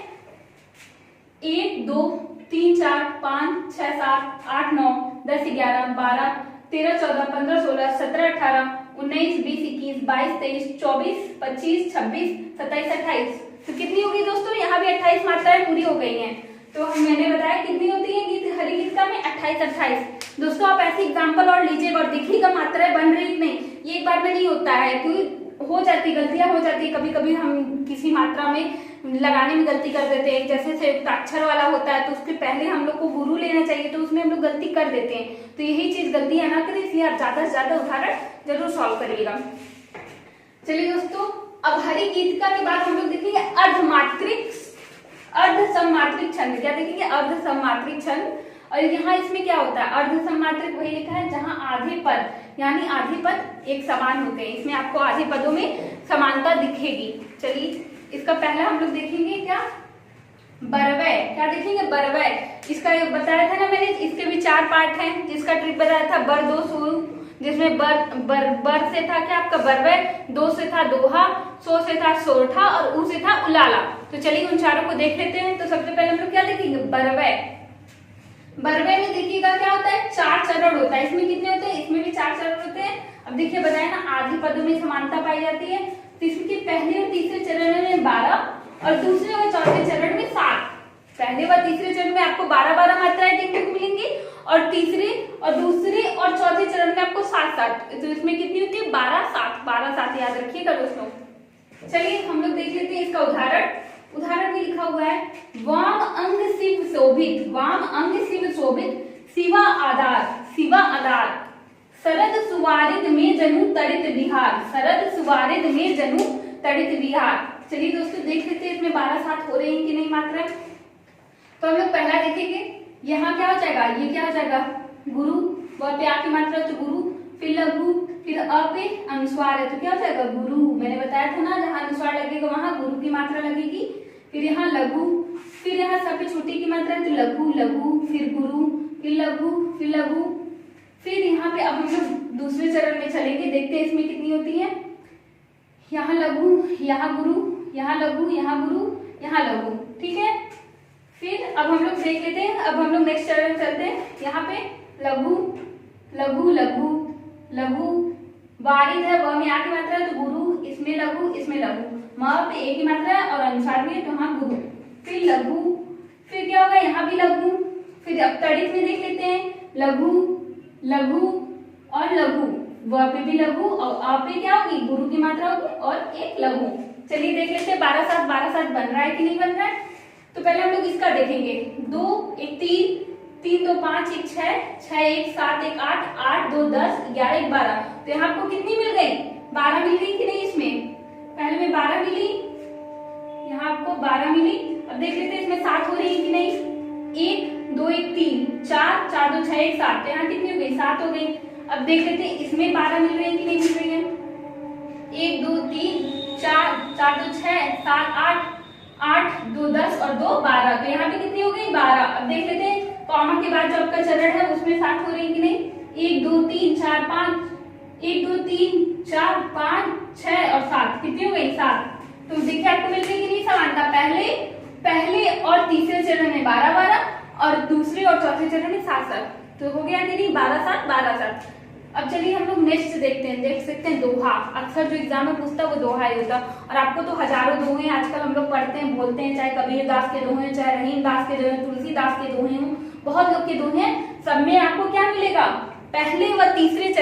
1 2 3 4 5 6 7 8 9 10 11 12 13 14 15 16 17 18 19 20 21 22 23 24 25 26 27 28। तो कितनी होगी दोस्तों, यहाँ भी 28 मात्राएं पूरी हो गई हैं। तो मैंने बताया कितनी होती है गीत हरि गीतका में 28। दोस्तों आप ऐसे एग्जाम्पल और लीजिएगा और देखिएगा मात्राएं बन रही कि नहीं। ये एक बार में नहीं होता है, क्योंकि हो जाती गलतियां हो जाती है, कभी कभी हम किसी मात्रा में लगाने में गलती कर देते हैं। जैसे संयुक्ताक्षर वाला होता है तो उसके पहले हम लोग को गुरु लेना चाहिए, तो उसमें हम लोग गलती कर देते हैं। तो यही चीज गलतियां ना करें, इसलिए आप ज्यादा से ज्यादा उदाहरण जरूर सॉल्व करिएगा। चलिए दोस्तों, अब हरि गीतिका के बाद हम लोग देखेंगे अर्ध सममात्रिक छंद। क्या देखेंगे? अर्ध सममात्रिक छंद। और यहाँ इसमें क्या होता है? अर्ध सममात्रिक वही लिखा है जहाँ आधे पद यानी आधे पद एक समान होते हैं। इसमें आपको आधे पदों में समानता दिखेगी। चलिए इसका पहला हम लोग देखेंगे क्या? बरवय। क्या देखेंगे? बरवय। इसका बताया था ना मैंने, इसके भी 4 पार्ट हैं। जिसका ट्रिक बताया था बर दो सु, जिसमें बर से था क्या आपका बरवय, दो से था दोहा, सो से था सोरठा और उ से था उलाला। तो चलिए उन चारों को देख लेते हैं। तो सबसे पहले हम लोग क्या देखेंगे? बरवय। बरवय में देखिएगा क्या होता है? 4 चरण होता है। इसमें कितने होते हैं? इसमें भी 4 चरण होते हैं। अब देखिए बताया ना आधे पदों में समानता पाई जाती है। तो इसके पहले और तीसरे चरण में 12 और दूसरे और चौथे चरण में 7। पहले व तीसरे चरण में आपको 12-12 मात्राएं देखने को मिलेंगी और तीसरे और दूसरे और चौथे चरण में आपको 7-7। तो इसमें कितनी होती है? 12-7 याद रखिएगा दोस्तों। चलिए हम लोग देख लेते हैं इसका उदाहरण भी लिखा हुआ है। वाम अंग शिव शोभित, वाम अंग शिव शोभित, शिवा आधार, शरद सुवारिद में जनु तड़ित विहार, शरद सुवारिद में जनु तड़ित विहार। चलिए दोस्तों देख लेते हैं इसमें 12-7 हो रही है कि नहीं मात्रा। तो हम लोग पहला देखेंगे, यहाँ क्या हो जाएगा? ये क्या हो जाएगा? गुरु। वह पे आ की मात्रा तो गुरु, फिर लघु, फिर अ पे अनुस्वार है तो क्या हो जाएगा? गुरु। मैंने बताया था ना जहाँ अनुस्वार लगेगा वहां गुरु की मात्रा लगेगी। फिर यहाँ लघु, फिर यहाँ सब पे छोटी की मात्रा है तो लघु लघु, फिर गुरु, फिर लघु, फिर लघु। फिर यहाँ पे अब हम लोग दूसरे चरण में चलेंगे, देखते हैं इसमें कितनी होती है। यहाँ लघु, यहाँ गुरु, यहाँ लघु, यहाँ गुरु, यहाँ लघु। ठीक है। फिर अब हम लोग देख लेते हैं। अब हम लोग नेक्स्ट चरण में चलते हैं। यहाँ पे लघु लघु लघु लघु, वारिद है व में आ की मात्रा है तो गुरु, इसमें लघु, इसमें लघु, म पे ए की मात्रा है और अनुसार भी है तो हाँ गुरु। फिर लघु, फिर क्या होगा? यहाँ भी लघु। फिर अब तड़ित में देख लेते हैं, लघु लघु और लघु, व पे भी लघु और आ पे क्या होगी? गुरु की मात्रा होगी और एक लघु। चलिए देख लेते हैं 12-7 बन रहा है कि नहीं बन रहा है। तो पहले हम लोग इसका देखेंगे। 2 1 3, 3 2 5 1 6, 6 1 7 1 8, 8 2 10, 11 1 12। तो यहाँ आपको कितनी मिल गई? 12 मिल गई कि नहीं? इसमें पहले में 12 मिली, यहाँ आपको 12 मिली। अब देख लेते हैं इसमें 7 हो रही है कि नहीं। 1 2 1 3 4, 4 2 6 1 7। तो यहाँ कितनी हो गई? 7 हो गई। अब देख लेते हैं इसमें 12 मिल रही है कि नहीं मिल रही है। 1 2 3 4, 4 2 6 7 8, 8 2 10 और 2 12। तो यहाँ पे कितनी हो गई? 12। अब देख लेते हैं कॉमा के बाद जो आपका चरण है उसमें 7 हो रही है कि नहीं। 1 2 3 4 5, 1 2 3 4 5 6 और 7। कितनी हो गई? 7। तो देखिए आपको मिल रही कि नहीं समानता। पहले और तीसरे चरण में 12-12 और दूसरे और चौथे चरण में 7-7। तो हो गया कि नहीं? 12-7 12-7। अब चलिए हम लोग नेक्स्ट देखते हैं। देख सकते हैं दोहा। अक्सर जो एग्जाम में पूछता है वो दोहा ही होता है और आपको तो हजारों दोहे आजकल हम लोग पढ़ते हैं, बोलते हैं, चाहे कबीर दास के दोहे, चाहे रहीम दास के दोहे, तुलसीदास के दोहे हों, बहुत लोग के दोहे हैं। सब में आपको क्या मिलेगा? पहले व तीसरे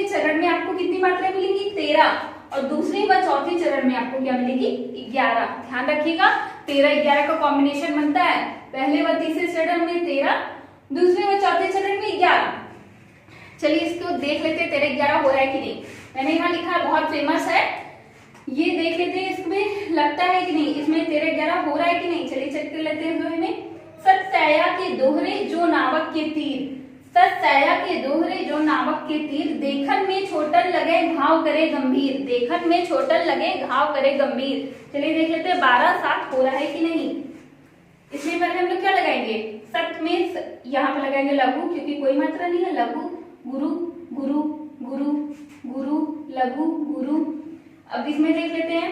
चरण में आपको कितनी मात्राएं मिलेंगी? 13 और दूसरे व चौथे चरण में आपको क्या मिलेगी? 11। ध्यान रखिएगा 13-11 का कॉम्बिनेशन बनता है। पहले व तीसरे चरण में 13, दूसरे व चौथे चरण में 11। चलिए इसको देख लेते हैं 13-11 हो रहा है कि नहीं। मैंने यहाँ लिखा है, बहुत फेमस है, ये देख लेते हैं इसमें लगता है कि नहीं। इसमें 13-11 हो रहा है कि नहीं। चलिए चेक कर लेते हैं दोहे में। सत्सैया के दोहरे जो नावक के तीर, सत्सैया के दोहरे जो नावक के तीर, देखन में छोटन लगे घाव करे गंभीर, देखन में छोटन लगे घाव करे गंभीर। चलिए देख लेते हैं 12-7 हो रहा है कि नहीं। इसमें पहले हम लोग क्या लगाएंगे? सत में यहाँ पे लगाएंगे लघु, क्योंकि कोई मात्रा नहीं है। लघु गुरु गुरु गुरु गुरु लघु गुरु। अब इसमें देख लेते हैं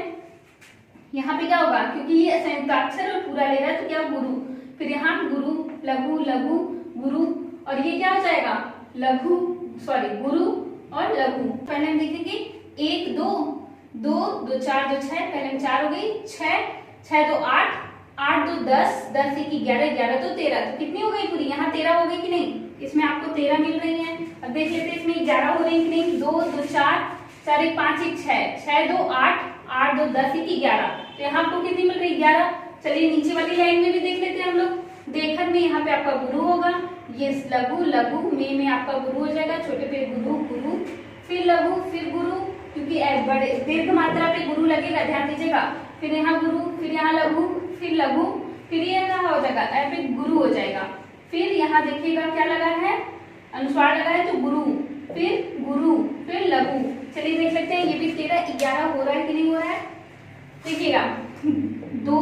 यहाँ पे क्या होगा, क्योंकि ये संयुक्ताक्षर और पूरा ले रहा है तो क्या गुरु। फिर यहाँ गुरु लघु लघु गुरु और ये क्या हो जाएगा? लघु गुरु और लघु। पहले हम देखेंगे 1 2 2 2 4 2 6, पहले 4 हो गई, 6 2 8, 8 2 10, 10 1 11, 11 तो 13। तो कितनी हो गई पूरी? यहाँ 13 हो गई कि नहीं। इसमें आपको 13 मिल रही है। अब देख लेते हैं इसमें 11 हो रही है कि नहीं। 2 2 4 4 1 5 1 6, 6 2 8, 8 2 10 1 11। तो यहाँ आपको कितनी मिल रही 11। चलिए नीचे वाली लाइन में भी देख लेते हैं हम लोग। देखन में यहाँ पे आपका गुरु होगा, ये लघु, लघु में आपका गुरु हो जाएगा, छोटे पे गुरु, गुरु, फिर लघु, फिर गुरु, क्योंकि बड़े दीर्घ मात्रा पे गुरु लगेगा, ध्यान दीजिएगा। फिर यहाँ गुरु, फिर यहाँ लघु, फिर लघु, फिर ये कहाँ हो जाएगा, पे गुरु हो जाएगा। फिर यहाँ देखिएगा क्या लगा है, अनुस्वार लगा है तो गुरु, फिर गुरु, फिर लघु। चलिए देख लेते हैं ये भी 13 11 हो रहा है कि नहीं हो रहा है। देखिएगा 2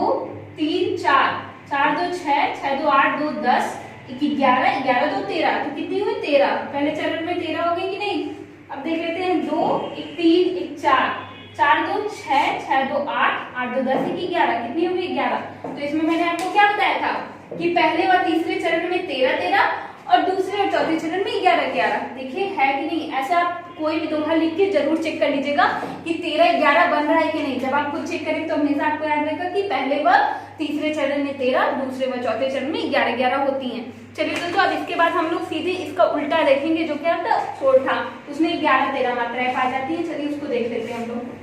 3 4, 4 2 6, 6 2 8, 2 10, 11, 11 2 13, तो कितनी हुई 13। पहले चरण में 13 हो गई कि नहीं। अब देख लेते हैं 2 1 3 1 4, 4 2 6, 6 2 8, 8 2 10 1 11, कितनी हुई 11। तो इसमें मैंने आपको क्या बताया था कि पहले व तीसरे चरण में 13 13 और दूसरे और चौथे चरण में 11 11। देखिए है कि नहीं। ऐसा आप कोई भी दोहा लिख के जरूर चेक कर लीजिएगा कि 13 11 बन रहा है कि नहीं। जब आप खुद चेक करें तो हमेशा आपको याद रहेगा कि पहले व तीसरे चरण में 13, दूसरे व चौथे चरण में 11 11 होती हैं। चलिए दोस्तों अब इसके बाद हम लोग सीधे इसका उल्टा देखेंगे, जो क्या था सोठा, उसमें 11 13 मात्राएं पाई जाती है। चलिए उसको देख लेते हैं हम लोग।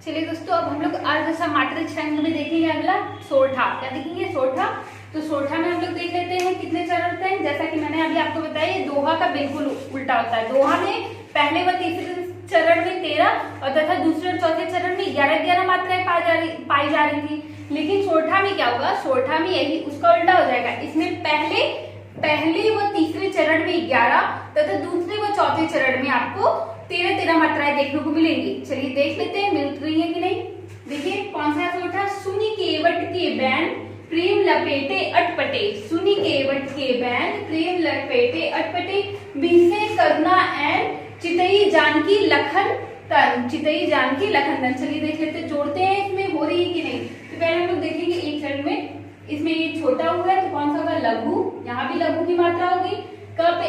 चलिए दोस्तों अब हम लोग अर्ध समात्रिक छंद में देखेंगे अगला सोठा। क्या देखेंगे सोठा। तो सोठा में हम लोग देख लेते हैं कितने चरण होते हैं। जैसा कि मैंने अभी आपको बताया ये दोहा का बिल्कुल उल्टा होता है। दोहा में पहले व तीसरे चरण में 13 और तथा दूसरे और चौथे चरण में 11 11 मात्राएं पाई जा रही थी। लेकिन सोठा में क्या होगा, सोठा में यही उसका उल्टा हो जाएगा। इसमें पहले व तीसरे चरण में 11 तथा दूसरे व चौथे चरण में आपको 13 13 मात्राएं देखने को मिलेंगी। चलिए देख लेते हैं मिल रही है कि नहीं। देखिए कौन सा सोठा। सुनी केवट के बैन प्रेम लपेटे अटपटे, सुनी केवट के बैन प्रेम लपेटे अटपटे, बिहसे करुणा एन चितई जानकी लखन तन, चितई जानकी लखन तन। चलिए देख लेते जोड़ते हैं इसमें हो रही है कि नहीं। तो पहले हम लोग देखेंगे एक चरण में इसमें ये छोटा हुआ है तो कौन सा होगा लघु, यहाँ भी लघु की मात्रा होगी। क पे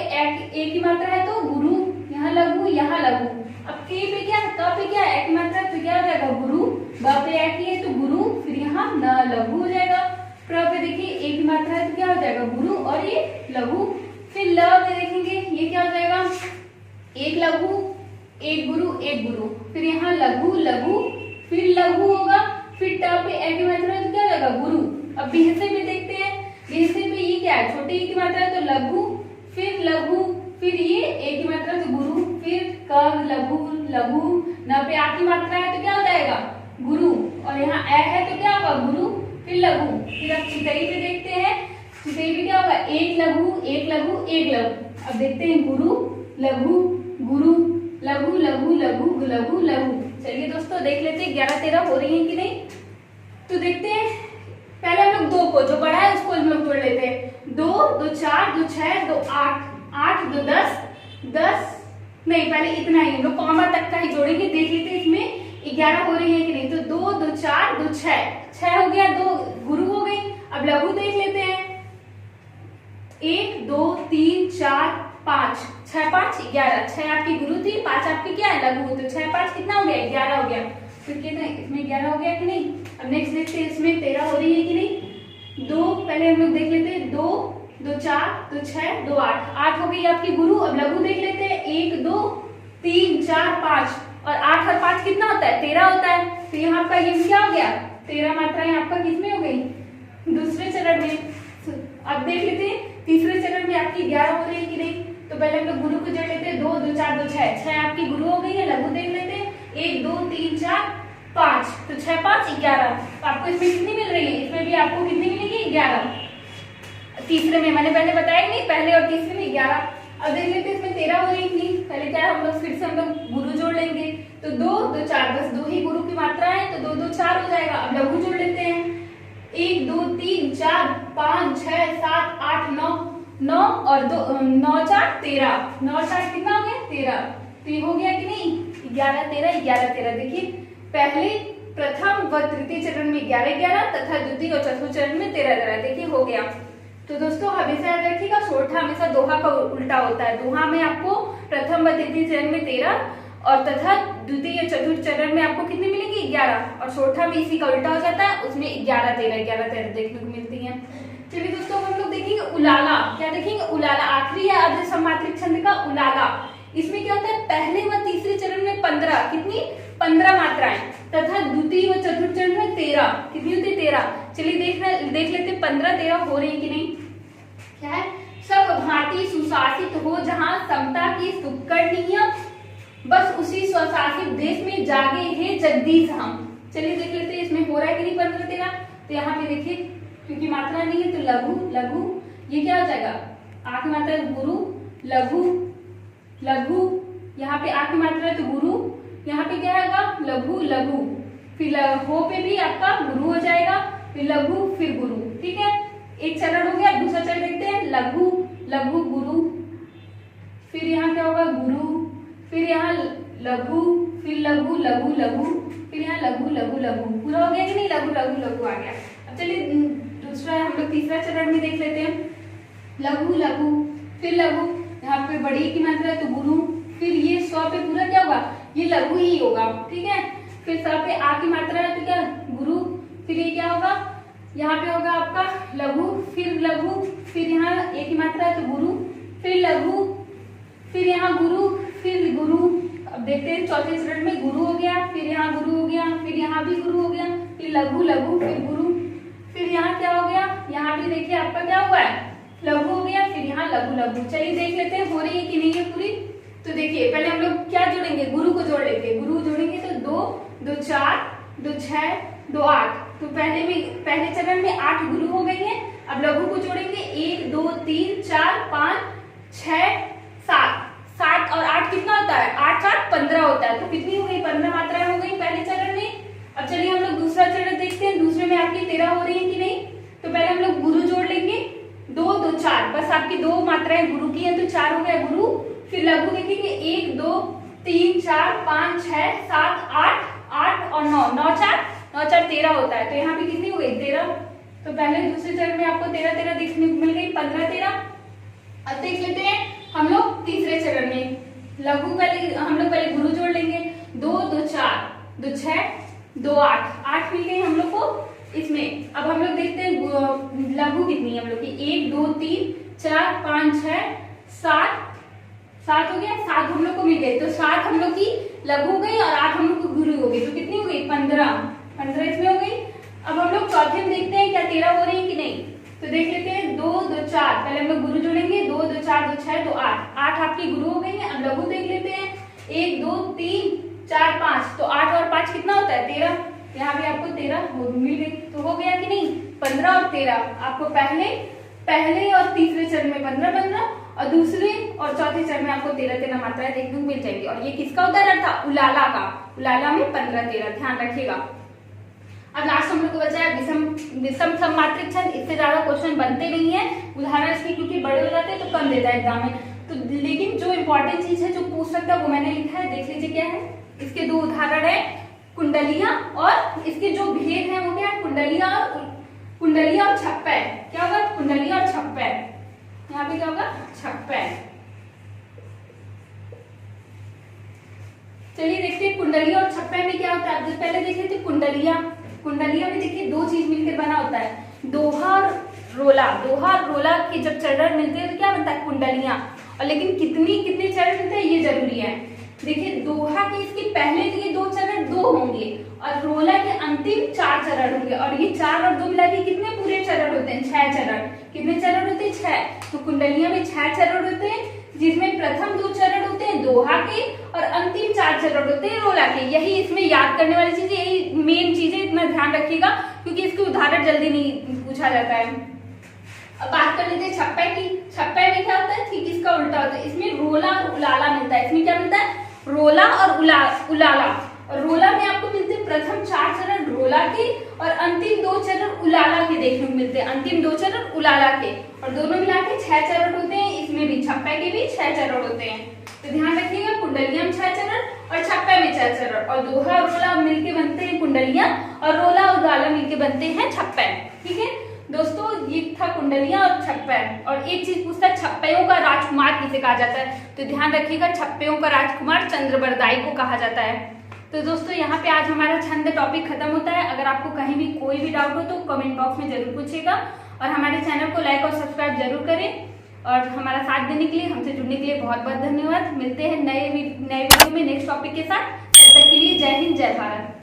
एक की मात्रा है तो गुरु, यहाँ लघु यहाँ लघु। अब के पे क्या, क पे क्या एक की मात्रा तो क्या हो जाएगा गुरु, ब पे एक ही है तो गुरु, फिर यहाँ न लघु हो जाएगा। प्र पे देखिए एक की मात्रा है तो क्या हो जाएगा गुरु और ये लघु। फिर ल पे देखेंगे ये क्या हो जाएगा एक लघु एक गुरु एक गुरु, फिर यहाँ लघु लघु फिर लघु होगा। फिर ट पे एक की मात्रा है तो क्या हो जाएगा गुरु। अब बिहसे में देखते हैं, बिहसे पे ये क्या है छोटे एक की मात्रा है तो लघु, फिर लघु, फिर ये एक की मात्रा तो गुरु, फिर क लघु लघु, न पे आ की मात्रा है तो क्या हो जाएगा गुरु, और यहाँ ए है तो क्या होगा गुरु फिर लघु। फिर अब चितई पे देखते हैं, चितई पे क्या होगा एक लघु एक लघु एक लघु। अब देखते हैं गुरु लघु गुरु लघु लघु लघु लघु लघु। चलिए दोस्तों देख लेते हैं 11 13 हो रही है कि नहीं। तो देखते हैं पहले हम लोग 2 को जो बड़ा है उसको हम लोग जोड़ लेते हैं। 2 2 4 2 6 2 8 8 2 10 10 नहीं, पहले इतना ही हम लोग कॉमा तक का ही जोड़ेंगे। देख लेते हैं इसमें 11 हो रही है कि नहीं। तो 2 2 4 2 6 हो गया, 2 गुरु हो गई। अब लघु देख लेते हैं 1 2 3 4 5 6 5 11, 6 आपकी गुरु थी 5 आपकी क्या है लघु, तो 6 5 कितना हो गया 11 हो गया। फिर कितना इसमें 11 हो गया कि नहीं। अब नेक्स्ट देखते हैं इसमें 13 हो रही है कि नहीं। 2 पहले हम लोग देख लेते हैं 2 2 4 2 6 2 8 8 हो गई आपकी गुरु। अब लघु देख लेते हैं 1 2 3 4 5 और 8 और 5 कितना होता है 13 होता है। तो यहाँ आपका ये क्या हो गया 13 मात्राएं आपका किसमें हो गई दूसरे चरण में। अब देख लेते हैं तीसरे चरण में आपकी 11 हो रही है कि नहीं। तो पहले हम लोग गुरु को जोड़ लेते हैं 2 2 4 2 6 आपकी गुरु हो गई है। लघु देख लेते हैं 1 2 3 4 5, तो 6 5 11। तो आपको इसमें कितनी मिल रही है, इसमें भी आपको कितनी मिलेगी 11। तीसरे में मैंने पहले बताया नहीं, पहले और तीसरे में 11। अब देख लेते हैं इसमें 13 हो रही थी। पहले क्या हम लोग फिर से हम लोग गुरु जोड़ लेंगे। तो 2 2 4 बस 2 ही गुरु की मात्रा है तो 2 2 4 हो जाएगा। अब लघु जोड़ लेते हैं 1 2 3 4 5 6 7 8 9 9 और 2 9 4 13 9 4 कितना हो गया 13। तो ये हो गया कि नहीं 11 13 11 13। देखिए पहले प्रथम व तृतीय चरण में 11 11 तथा द्वितीय और चतुर्थ चरण में 13 13। देखिए हो गया। तो दोस्तों हमेशा याद रखिएगा सोठा हमेशा दोहा का उल्टा होता है। दोहा में आपको प्रथम व तृतीय चरण में 13 और तथा द्वितीय और चतुर्थ चरण में आपको कितनी मिलेगी 11, और सोठा में इसी का उल्टा हो जाता है, उसमें 11 13 देखने को मिलती है। चलिए दोस्तों हम लोग देखेंगे उलाला। क्या देखेंगे उलाला, आखिरी है अर्ध समात्रिक छंद का उलाला। इसमें क्या होता है, पहले व तीसरे चरण में 15, कितनी 15 मात्राएं, तथा द्वितीय व चतुर्थ चरण में 13, कितनी होती है 13। चलिए देख लेते 15 13 हो रही है कि नहीं। क्या है, सब भांति सुशासित हो जहां समता की सुक्कड़ नियम, बस उसी स्वशासित देश में जागे हैं जगदीश हम। चलिए देख लेते हैं इसमें हो रहा है कि नहीं 15 13। तो यहाँ पे देखिए क्योंकि मात्रा नहीं है तो लघु लघु, ये क्या हो जाएगा, आ की मात्रा है गुरु, लघु लघु, यहाँ पे आ की मात्रा है तो गुरु, यहाँ पे क्या होगा लघु लघु, फिर हो पे भी आपका गुरु हो जाएगा, फिर लघु फिर गुरु। ठीक है, एक चरण हो गया। दूसरा चरण देखते हैं, लघु लघु गुरु, फिर यहाँ क्या होगा गुरु, फिर यहाँ लघु, फिर लघु लघु लघु, फिर यहाँ लघु लघु लघु। पूरा हो गया कि नहीं, लघु लघु लघु आ गया। अब चलिए दूसरा हम लोग तीसरा चरण में देख लेते हैं, लघु लघु फिर लघु, यहाँ पे बड़ी की मात्रा है तो गुरु, फिर ये स्व पे पूरा क्या होगा, ये लघु ही होगा। ठीक है, फिर स पे आ की मात्रा है तो क्या गुरु, फिर ये क्या होगा, यहाँ पे होगा आपका लघु, फिर लघु, फिर यहाँ ए की मात्रा है तो गुरु, फिर लघु, फिर यहाँ गुरु, फिर गुरु। अब देखते हैं चौथे चरण में गुरु हो गया, फिर यहाँ गुरु हो गया, फिर यहाँ भी गुरु हो गया, फिर लघु लघु फिर गुरु, फिर यहाँ क्या हो गया, यहाँ भी देखिए आपका क्या हुआ है लघु हो गया, फिर यहाँ लघु लघु। चलिए देख लेते हैं हो रही है कि नहीं है पूरी। तो देखिए पहले हम लोग क्या जोड़ेंगे, गुरु को जोड़ लेते हैं। गुरु जोड़ेंगे तो 2 2 4 2 6 2 8, तो पहले चरण में 8 गुरु हो गई है। अब लघु को जोड़ेंगे 1 2 3 4 5 6 7, 7 और 8 कितना होता है, 8 7 15 होता है। तो कितनी हो गई, 15 मात्राएं हो गई पहले चरण में। अब चलिए हम लोग दूसरा चरण देखते हैं, दूसरे में आपकी 13 हो रही है कि नहीं। तो पहले हम लोग गुरु जोड़ लेंगे 2 2 4, बस आपकी 2 मात्राएं गुरु की है तो 4 हो गया गुरु। फिर लघु देखेंगे 1 2 3 4 5 6 7 8, 8 और 9, 9 4 9 4 13 होता है। तो यहाँ पे कितनी हो गई 13। तो पहले दूसरे चरण में आपको 13 13 देखने को मिल गई, 15 13। अब देख लेते हैं हम लोग तीसरे चरण में, लघु हम लोग पहले गुरु जोड़ लेंगे 2 2 4 2 6 2 8, 8 मिल गई हम लोग को इसमें। अब हम लोग देखते हैं लघु कितनी है हम लोग की, 1 2 3 4 5 6 7 7 हो गया, 7 हम लोग को मिल गई। तो 7 हम लोग की लघु हो गई और 8 हम लोग को गुरु हो गई, तो कितनी हो गई 15 इसमें हो गई। अब हम लोग चौथे में देखते हैं क्या 13 हो रही है कि नहीं। तो देख लेते हैं 2 2 4, पहले हम लोग गुरु जोड़ेंगे 2 2 4 2 6 2 8, 8 आपकी गुरु हो गई है। अब लघु देख लेते हैं 1 2 3 4 5, तो 8 और 5 कितना होता है 13, यहाँ भी आपको 13 मिल गई। तो हो गया कि नहीं 15 और 13 आपको पहले और तीसरे चरण में 15 15 और दूसरे और चौथे चरण में आपको 13 13 मात्राएं देखने को मिल जाएगी। और ये किसका उदाहरण था, उलाला का, उलाला में 15 13, ध्यान रखिएगा। अब लास्ट हम लोग को बचा है विषम सममात्रिक छंद। इससे ज्यादा क्वेश्चन बनते नहीं है, उदाहरण इसके क्योंकि बड़े हो जाते हैं तो कम देता है एग्जाम में। तो लेकिन जो इंपॉर्टेंट चीज है जो पूछ सकता है वो मैंने लिखा है, देख लीजिए क्या है। इसके 2 उदाहरण है, कुंडलियां और इसके जो भेद है वो क्या है, कुंडलियां और छप्पै। क्या होगा, कुंडलियां और छप्पै। यहाँ पे क्या होगा, छप्पै। चलिए देखते हैं कुंडलियां और छप्पै में क्या होता है। पहले देख लेते कुंडलिया में देखिए 2 चीज मिलकर बना होता है, दोहा और रोला। दोहा और रोला के जब चरण मिलते हैं तो क्या बनता है, कुंडलियां। और लेकिन कितने चरण मिलते हैं ये जरूरी है। देखिए दोहा के इसके पहले के 2 चरण 2 होंगे और रोला के अंतिम 4 चरण होंगे, और ये 4 और 2 मिला के कितने पूरे चरण होते हैं, 6 चरण। कितने चरण होते हैं, 6। तो कुंडलिया में 6 चरण होते हैं, जिसमें प्रथम 2 चरण होते हैं दोहा के और अंतिम 4 चरण होते हैं रोला के। यही इसमें याद करने वाली चीज, यही मेन चीज है, इतना ध्यान रखिएगा क्योंकि इसके उदाहरण जल्दी नहीं पूछा जाता है। अब बात कर लेते हैं छप्पै की। छप्पै में क्या होता है, ठीक इसका उल्टा होता है। इसमें रोला और उलाला मिलता है। इसमें क्या मिलता है, रोला और उलाला। और रोला में आपको मिलते हैं प्रथम 4 चरण रोला के और अंतिम 2 चरण उलाला के देखने को मिलते हैं, अंतिम 2 चरण उलाला के, और दोनों मिला के 6 चरण होते हैं। इसमें भी छप्पै के भी 6 चरण होते हैं। तो ध्यान रखिएगा, कुंडलियां में 6 चरण और छप्पै में 6 चरण, और दोहा और रोला मिलके बनते हैं कुंडलियां और रोला और उलाला मिलके बनते हैं छप्पै। ठीक है दोस्तों, ये था कुंडलियां और छप्पै। और एक चीज पूछता है, छप्पैयों का राजकुमार किसे कहा जाता है। तो ध्यान रखिएगा, छप्पैयों का राजकुमार चंद्रबरदाई को कहा जाता है। तो दोस्तों यहाँ पे आज हमारा छंद टॉपिक खत्म होता है। अगर आपको कहीं भी कोई भी डाउट हो तो कमेंट बॉक्स में जरूर पूछिएगा और हमारे चैनल को लाइक और सब्सक्राइब जरूर करें। और हमारा साथ देने के लिए, हमसे जुड़ने के लिए बहुत बहुत धन्यवाद। मिलते हैं नए वीडियो में नेक्स्ट टॉपिक के साथ। तब तक के लिए जय हिंद, जय भारत।